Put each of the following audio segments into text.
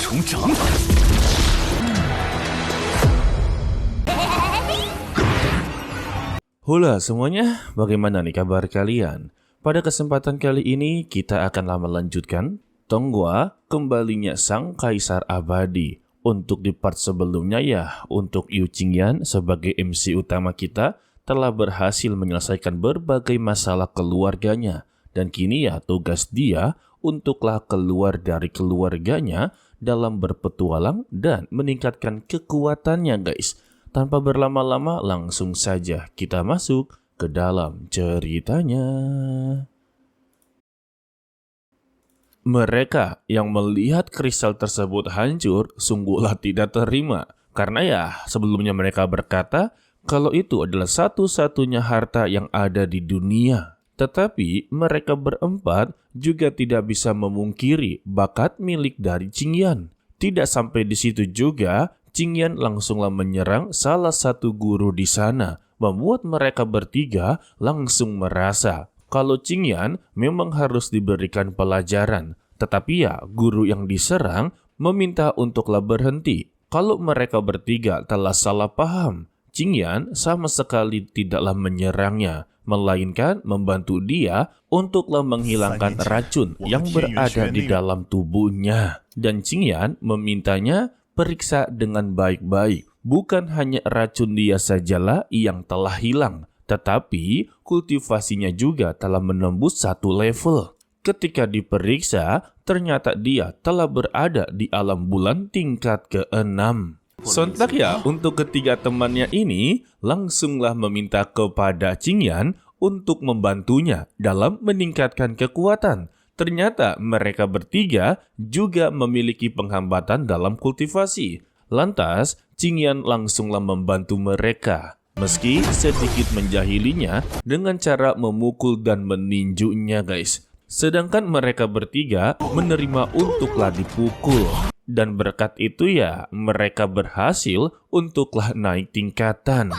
重掌法。Halo semuanya, bagaimana nih kabar kalian? Pada kesempatan kali ini kita akan melanjutkan Tonghua kembalinya Sang Kaisar Abadi. Untuk di part sebelumnya ya, untuk Yu Qingyan sebagai MC utama kita telah berhasil menyelesaikan berbagai masalah keluarganya. Dan kini ya tugas dia untuklah keluar dari keluarganya dalam berpetualang dan meningkatkan kekuatannya guys. Tanpa berlama-lama langsung saja kita masuk ke dalam ceritanya. Mereka yang melihat kristal tersebut hancur sungguhlah tidak terima. Karena ya sebelumnya mereka berkata kalau itu adalah satu-satunya harta yang ada di dunia. Tetapi mereka berempat juga tidak bisa memungkiri bakat milik dari Qingyan. Tidak sampai di situ juga, Qingyan langsunglah menyerang salah satu guru di sana, membuat mereka bertiga langsung merasa kalau Qingyan memang harus diberikan pelajaran. Tetapi ya, guru yang diserang meminta untuklah berhenti. Kalau mereka bertiga telah salah paham, Qingyan sama sekali tidaklah menyerangnya, melainkan membantu dia untuklah menghilangkan racun yang berada di dalam tubuhnya. Dan Qingyan memintanya periksa dengan baik-baik. Bukan hanya racun dia sajalah yang telah hilang, tetapi kultivasinya juga telah menembus satu level. Ketika diperiksa, ternyata dia telah berada di alam bulan tingkat ke-6. Sontak ya, untuk ketiga temannya ini langsunglah meminta kepada Qingyan untuk membantunya dalam meningkatkan kekuatan. Ternyata mereka bertiga juga memiliki penghambatan dalam kultivasi. Lantas, Qingyan langsunglah membantu mereka. Meski sedikit menjahilinya dengan cara memukul dan meninjunya guys. Sedangkan mereka bertiga menerima untuklah dipukul. Dan berkat itu ya, mereka berhasil untuklah naik tingkatan.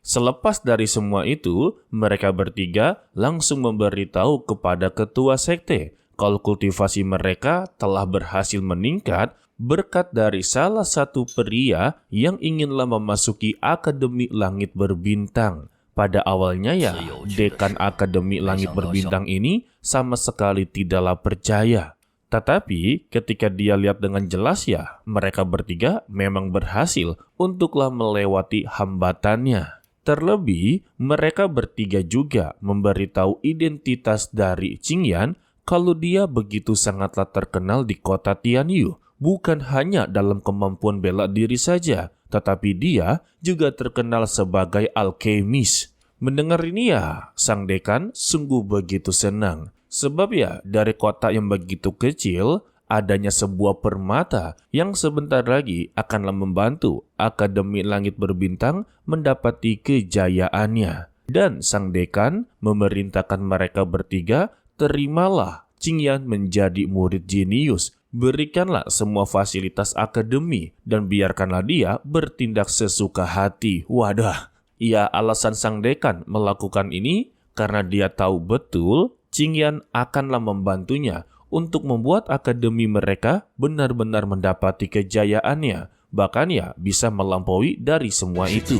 Selepas dari semua itu, mereka bertiga langsung memberitahu kepada ketua sekte kalau kultivasi mereka telah berhasil meningkat berkat dari salah satu pria yang inginlah memasuki Akademi Langit Berbintang. Pada awalnya ya, dekan Akademi Langit Berbintang ini sama sekali tidaklah percaya. Tetapi ketika dia lihat dengan jelas ya, mereka bertiga memang berhasil untuklah melewati hambatannya. Terlebih, mereka bertiga juga memberitahu identitas dari Qingyan kalau dia begitu sangatlah terkenal di kota Tianyu. Bukan hanya dalam kemampuan bela diri saja, tetapi dia juga terkenal sebagai alkemis. Mendengar ini ya, sang dekan sungguh begitu senang. Sebab ya, dari kota yang begitu kecil, adanya sebuah permata yang sebentar lagi akanlah membantu Akademi Langit Berbintang mendapati kejayaannya. Dan sang dekan memerintahkan mereka bertiga, terimalah Qingyan menjadi murid jenius. Berikanlah semua fasilitas akademi dan biarkanlah dia bertindak sesuka hati. Wadah, ya alasan sang dekan melakukan ini karena dia tahu betul Qingyan akanlah membantunya untuk membuat akademi mereka benar-benar mendapati kejayaannya. Bahkan ya bisa melampaui dari semua itu.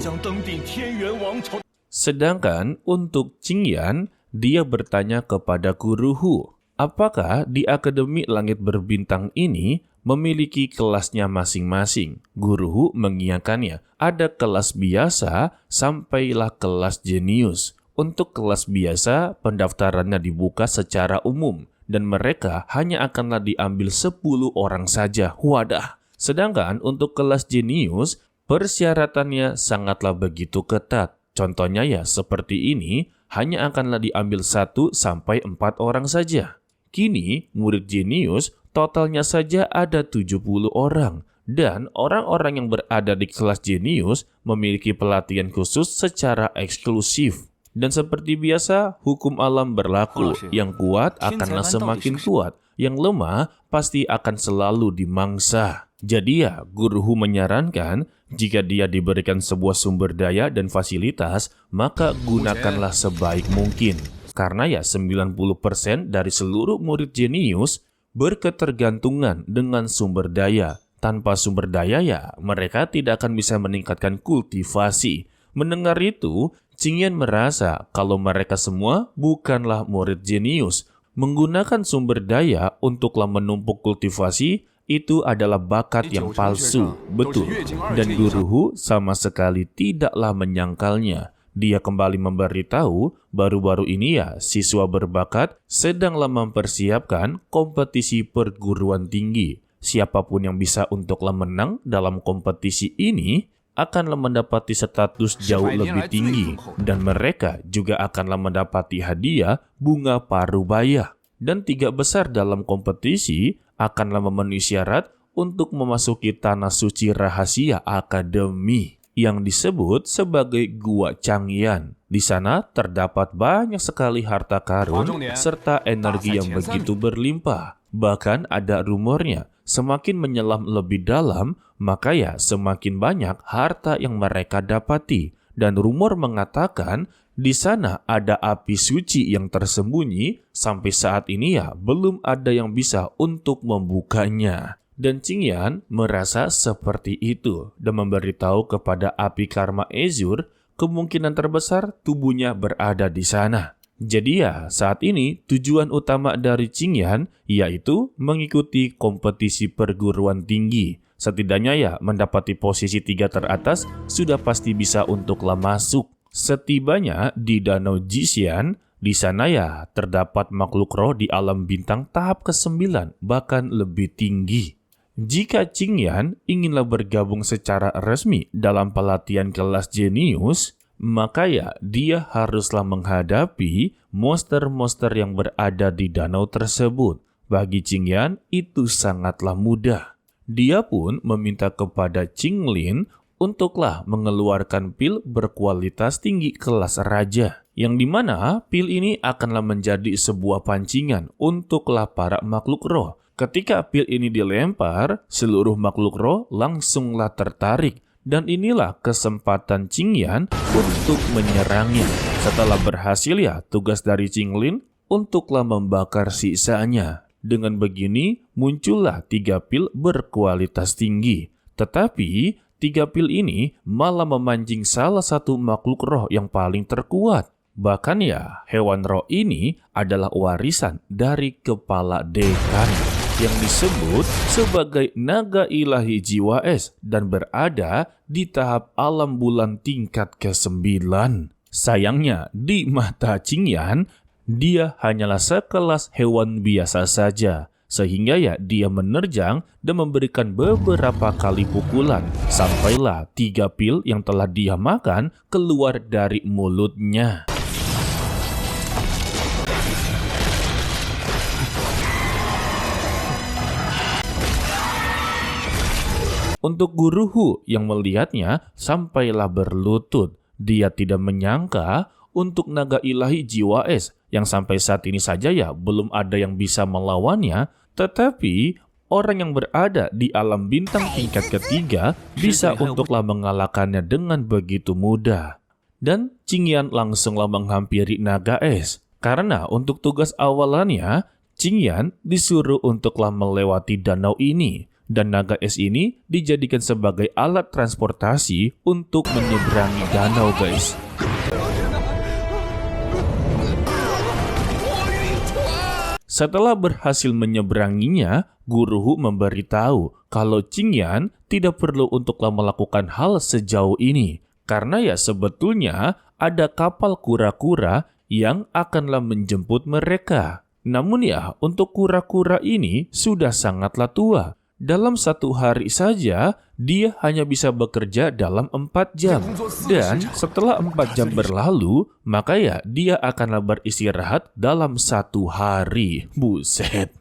Sedangkan untuk Qingyan, dia bertanya kepada Guru Hu, apakah di Akademi Langit Berbintang ini memiliki kelasnya masing-masing? Guru Hu mengiyakannya. Ada kelas biasa sampailah kelas jenius. Untuk kelas biasa, pendaftarannya dibuka secara umum dan mereka hanya akanlah diambil 10 orang saja. Wadah. Sedangkan untuk kelas jenius, persyaratannya sangatlah begitu ketat. Contohnya ya seperti ini, hanya akanlah diambil 1 sampai 4 orang saja. Kini, murid jenius totalnya saja ada 70 orang. Dan orang-orang yang berada di kelas jenius memiliki pelatihan khusus secara eksklusif. Dan seperti biasa, hukum alam berlaku. Yang kuat akanlah semakin kuat. Yang lemah pasti akan selalu dimangsa. Jadi ya, Guru Hu menyarankan, jika dia diberikan sebuah sumber daya dan fasilitas, maka gunakanlah sebaik mungkin. Karena ya 90% dari seluruh murid jenius berketergantungan dengan sumber daya. Tanpa sumber daya ya, mereka tidak akan bisa meningkatkan kultivasi. Mendengar itu, Qingyan merasa kalau mereka semua bukanlah murid jenius. Menggunakan sumber daya untuklah menumpuk kultivasi itu adalah bakat yang palsu, betul. Dan Guru Hu sama sekali tidaklah menyangkalnya. Dia kembali memberitahu baru-baru ini ya siswa berbakat sedanglah mempersiapkan kompetisi perguruan tinggi. Siapapun yang bisa untuklah menang dalam kompetisi ini akanlah mendapati status jauh lebih tinggi dan mereka juga akanlah mendapati hadiah bunga parubaya. Dan 3 besar dalam kompetisi akanlah memenuhi syarat untuk memasuki tanah suci rahasia akademi yang disebut sebagai Gua Changyan. Di sana terdapat banyak sekali harta karun serta energi yang begitu berlimpah. Bahkan ada rumornya, semakin menyelam lebih dalam, maka ya semakin banyak harta yang mereka dapati. Dan rumor mengatakan di sana ada api suci yang tersembunyi, sampai saat ini ya belum ada yang bisa untuk membukanya. Dan Qingyan merasa seperti itu dan memberitahu kepada api karma Azure kemungkinan terbesar tubuhnya berada di sana. Jadi ya saat ini tujuan utama dari Qingyan yaitu mengikuti kompetisi perguruan tinggi. Setidaknya ya mendapati posisi 3 teratas sudah pasti bisa untuklah masuk. Setibanya di Danau Jixian, di sana ya terdapat makhluk roh di alam bintang tahap ke-9 bahkan lebih tinggi. Jika Qingyan inginlah bergabung secara resmi dalam pelatihan kelas jenius, maka ya dia haruslah menghadapi monster-monster yang berada di danau tersebut. Bagi Qingyan itu sangatlah mudah. Dia pun meminta kepada Qinglin untuklah mengeluarkan pil berkualitas tinggi kelas raja. Yang dimana pil ini akanlah menjadi sebuah pancingan untuklah para makhluk roh. Ketika pil ini dilempar, seluruh makhluk roh langsunglah tertarik. Dan inilah kesempatan Qingyan untuk menyerangnya. Setelah berhasil ya tugas dari Qinglin untuklah membakar sisanya. Dengan begini muncullah 3 pil berkualitas tinggi. Tetapi 3 pil ini malah memancing salah satu makhluk roh yang paling terkuat. Bahkan ya hewan roh ini adalah warisan dari kepala dekan yang disebut sebagai naga ilahi jiwa es dan berada di tahap alam bulan tingkat ke-9. Sayangnya, di mata Qingyan, dia hanyalah sekelas hewan biasa saja. Sehingga ya dia menerjang dan memberikan beberapa kali pukulan. Sampailah 3 pil yang telah dia makan keluar dari mulutnya. Untuk Guru Hu yang melihatnya sampailah berlutut. Dia tidak menyangka untuk naga ilahi jiwa es yang sampai saat ini saja ya belum ada yang bisa melawannya. Tetapi orang yang berada di alam bintang tingkat ketiga bisa untuklah mengalahkannya dengan begitu mudah. Dan Qingyan langsunglah menghampiri naga es. Karena untuk tugas awalannya, Qingyan disuruh untuklah melewati danau ini. Dan naga es ini dijadikan sebagai alat transportasi untuk menyeberangi danau, guys. Setelah berhasil menyeberanginya, Guru Hu memberitahu kalau Qingyan tidak perlu untuklah melakukan hal sejauh ini. Karena ya sebetulnya ada kapal kura-kura yang akanlah menjemput mereka. Namun ya untuk kura-kura ini sudah sangatlah tua. Dalam 1 hari saja, dia hanya bisa bekerja dalam 4 jam. Dan setelah 4 jam berlalu, maka ya dia akanlah beristirahat dalam 1 hari. Buset.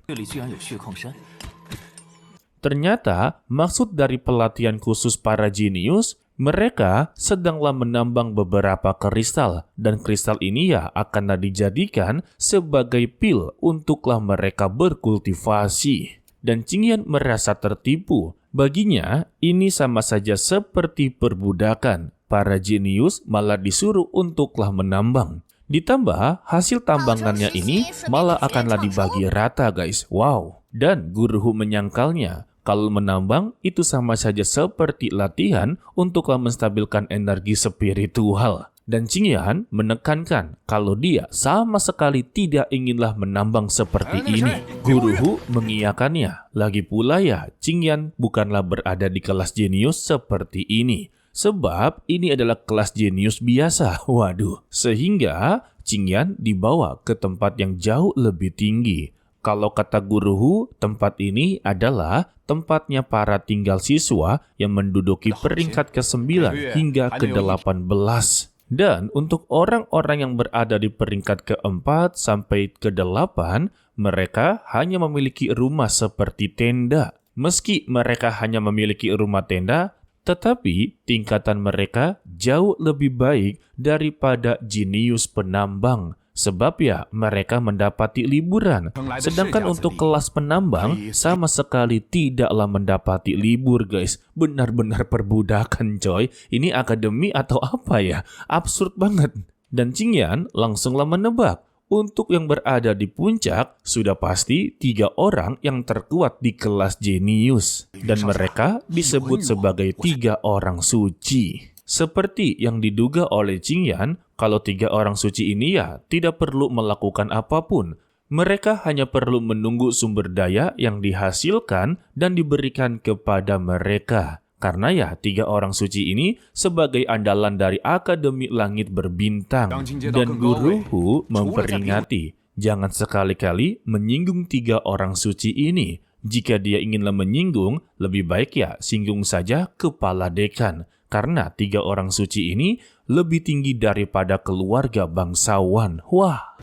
Ternyata, maksud dari pelatihan khusus para jenius, mereka sedanglah menambang beberapa kristal. Dan kristal ini ya akanlah dijadikan sebagai pil untuklah mereka berkultivasi. Dan Qingyan merasa tertipu. Baginya, ini sama saja seperti perbudakan. Para jenius malah disuruh untuklah menambang. Ditambah, hasil tambangannya ini malah akanlah dibagi rata, guys. Wow. Dan Guruhu menyangkalnya kalau menambang itu sama saja seperti latihan untuk menstabilkan energi spiritual. Dan Qingyan menekankan kalau dia sama sekali tidak inginlah menambang seperti ini. Guruhu mengiyakannya. Lagi pula ya, Qingyan bukanlah berada di kelas jenius seperti ini. Sebab ini adalah kelas jenius biasa. Waduh. Sehingga Qingyan dibawa ke tempat yang jauh lebih tinggi. Kalau kata Guruhu, tempat ini adalah tempatnya para tinggal siswa yang menduduki peringkat ke-9 hingga ke-18. Dan untuk orang-orang yang berada di peringkat ke-4 sampai ke-8, mereka hanya memiliki rumah seperti tenda. Meski mereka hanya memiliki rumah tenda, tetapi tingkatan mereka jauh lebih baik daripada jenius penambang. Sebab ya mereka mendapati liburan. Sedangkan untuk kelas penambang sama sekali tidaklah mendapati libur guys. Benar-benar perbudakan coy. Ini akademi atau apa ya? Absurd banget. Dan Qingyan langsunglah menebak. Untuk yang berada di puncak sudah pasti 3 orang yang terkuat di kelas jenius. Dan mereka disebut sebagai 3 orang suci. Seperti yang diduga oleh Qingyan, kalau 3 orang suci ini ya tidak perlu melakukan apapun. Mereka hanya perlu menunggu sumber daya yang dihasilkan dan diberikan kepada mereka. Karena ya 3 orang suci ini sebagai andalan dari Akademi Langit Berbintang. Dan Guruhu memperingati, jangan sekali-kali menyinggung 3 orang suci ini. Jika dia inginlah menyinggung, lebih baik ya singgung saja kepala dekan. Karena 3 orang suci ini lebih tinggi daripada keluarga bangsawan. Wah,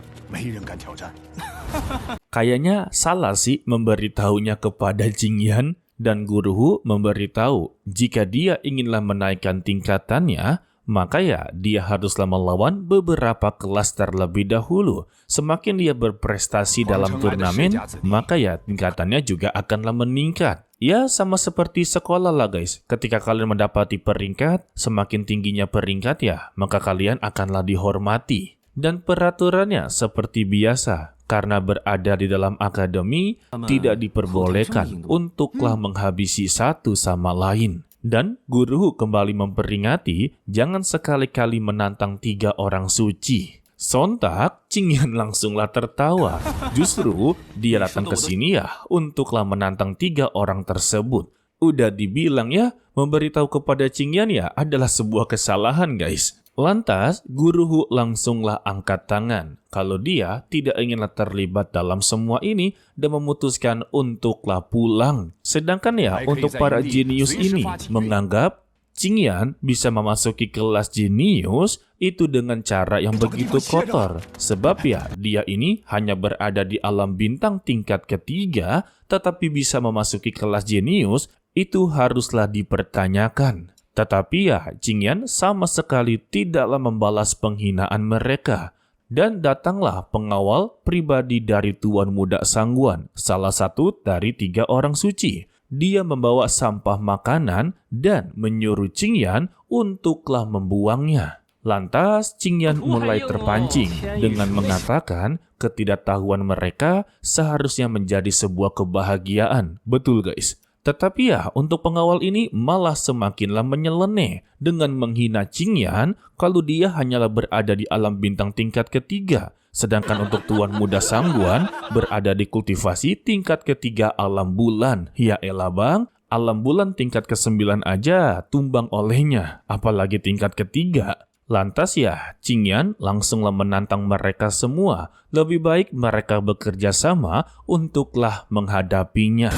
kayaknya salah sih memberitahunya kepada Qingyan. Dan Guruhu memberitahu jika dia inginlah menaikkan tingkatannya, maka ya dia haruslah melawan beberapa kelas terlebih dahulu. Semakin dia berprestasi dalam turnamen, maka ya tingkatannya juga akanlah meningkat. Ya sama seperti sekolah lah guys. Ketika kalian mendapati peringkat, semakin tingginya peringkat ya, maka kalian akanlah dihormati. Dan peraturannya seperti biasa. Karena berada di dalam akademi, tidak diperbolehkan untuklah menghabisi satu sama lain. Dan Guruhu kembali memperingati, jangan sekali-kali menantang 3 orang suci. Sontak, Qingyan langsunglah tertawa. Justru dia datang ke sini ya, untuklah menantang 3 orang tersebut. Udah dibilang ya, memberitahu kepada Qingyan ya adalah sebuah kesalahan guys. Lantas, Guruhu langsunglah angkat tangan kalau dia tidak inginlah terlibat dalam semua ini dan memutuskan untuklah pulang. Sedangkan ya untuk para jenius ini menganggap Qingyan bisa memasuki kelas jenius itu dengan cara yang begitu kotor. Sebab ya dia ini hanya berada di alam bintang tingkat ke-3 tetapi bisa memasuki kelas jenius itu haruslah dipertanyakan. Tetapi ya, Qingyan sama sekali tidaklah membalas penghinaan mereka. Dan datanglah pengawal pribadi dari Tuan Muda Sangguan, salah satu dari 3 orang suci. Dia membawa sampah makanan dan menyuruh Qingyan untuklah membuangnya. Lantas Qingyan mulai terpancing dengan mengatakan ketidaktahuan mereka seharusnya menjadi sebuah kebahagiaan. Betul guys. Tetapi ya, untuk pengawal ini malah semakinlah menyeleneh dengan menghina Qingyan kalau dia hanyalah berada di alam bintang tingkat ke-3. Sedangkan untuk Tuan Muda Sangguan berada di kultivasi tingkat ke-3 alam bulan. Ya elah bang, alam bulan tingkat ke-9 aja tumbang olehnya, apalagi tingkat ke-3. Lantas ya, Qingyan langsunglah menantang mereka semua. Lebih baik mereka bekerja sama untuklah menghadapinya.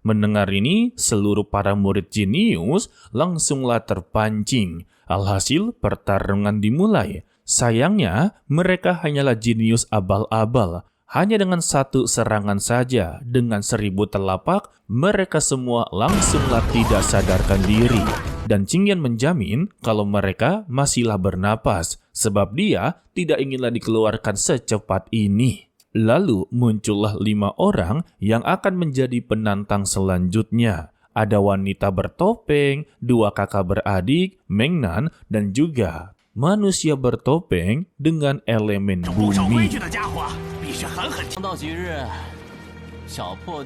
Mendengar ini, seluruh para murid jenius langsunglah terpancing. Alhasil, pertarungan dimulai. Sayangnya, mereka hanyalah jenius abal-abal. Hanya dengan 1 serangan saja, dengan 1000 telapak, mereka semua langsunglah tidak sadarkan diri. Dan Qingyan menjamin kalau mereka masihlah bernapas, sebab dia tidak inginlah dikeluarkan secepat ini. Lalu muncullah 5 orang yang akan menjadi penantang selanjutnya. Ada wanita bertopeng, 2 kakak beradik, Mengnan, dan juga manusia bertopeng dengan elemen bumi. 须狠狠到即日，小破。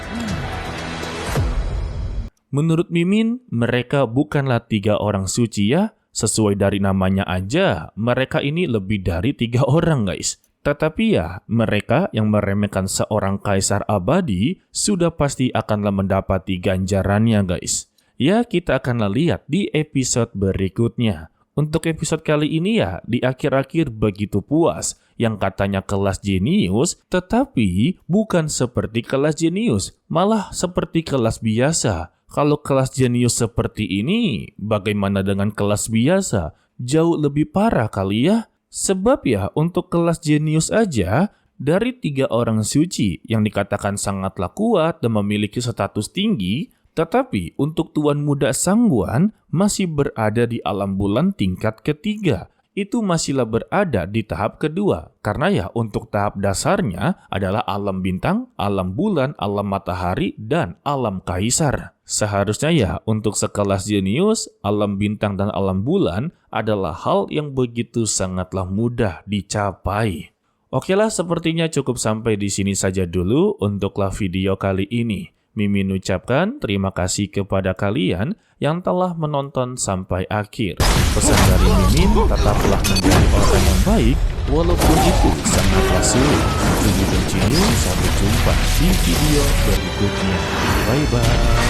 Menurut Mimin, mereka bukanlah 3 orang suci ya. Sesuai dari namanya aja, mereka ini lebih dari 3 orang guys. Tetapi ya, mereka yang meremehkan seorang kaisar abadi sudah pasti akanlah mendapati ganjarannya guys. Ya, kita akanlah lihat di episode berikutnya. Untuk episode kali ini ya, di akhir-akhir begitu puas. Yang katanya kelas jenius, tetapi bukan seperti kelas jenius, malah seperti kelas biasa. Kalau kelas jenius seperti ini, bagaimana dengan kelas biasa? Jauh lebih parah kali ya. Sebab ya, untuk kelas jenius aja, dari 3 orang suci yang dikatakan sangatlah kuat dan memiliki status tinggi, tetapi untuk Tuan Muda Sangguan masih berada di alam bulan tingkat ketiga. Itu masihlah berada di tahap kedua. Karena ya untuk tahap dasarnya adalah alam bintang, alam bulan, alam matahari, dan alam kaisar. Seharusnya ya untuk sekelas jenius, alam bintang dan alam bulan adalah hal yang begitu sangatlah mudah dicapai. Okelah, sepertinya cukup sampai di sini saja dulu untuklah video kali ini. Mimin ucapkan terima kasih kepada kalian yang telah menonton sampai akhir. Pesan dari Mimin, tetaplah menjadi orang yang baik walaupun itu sangatlah sulit. Tunggu dan cium, sampai jumpa di video berikutnya. Bye-bye.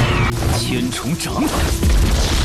千重掌法。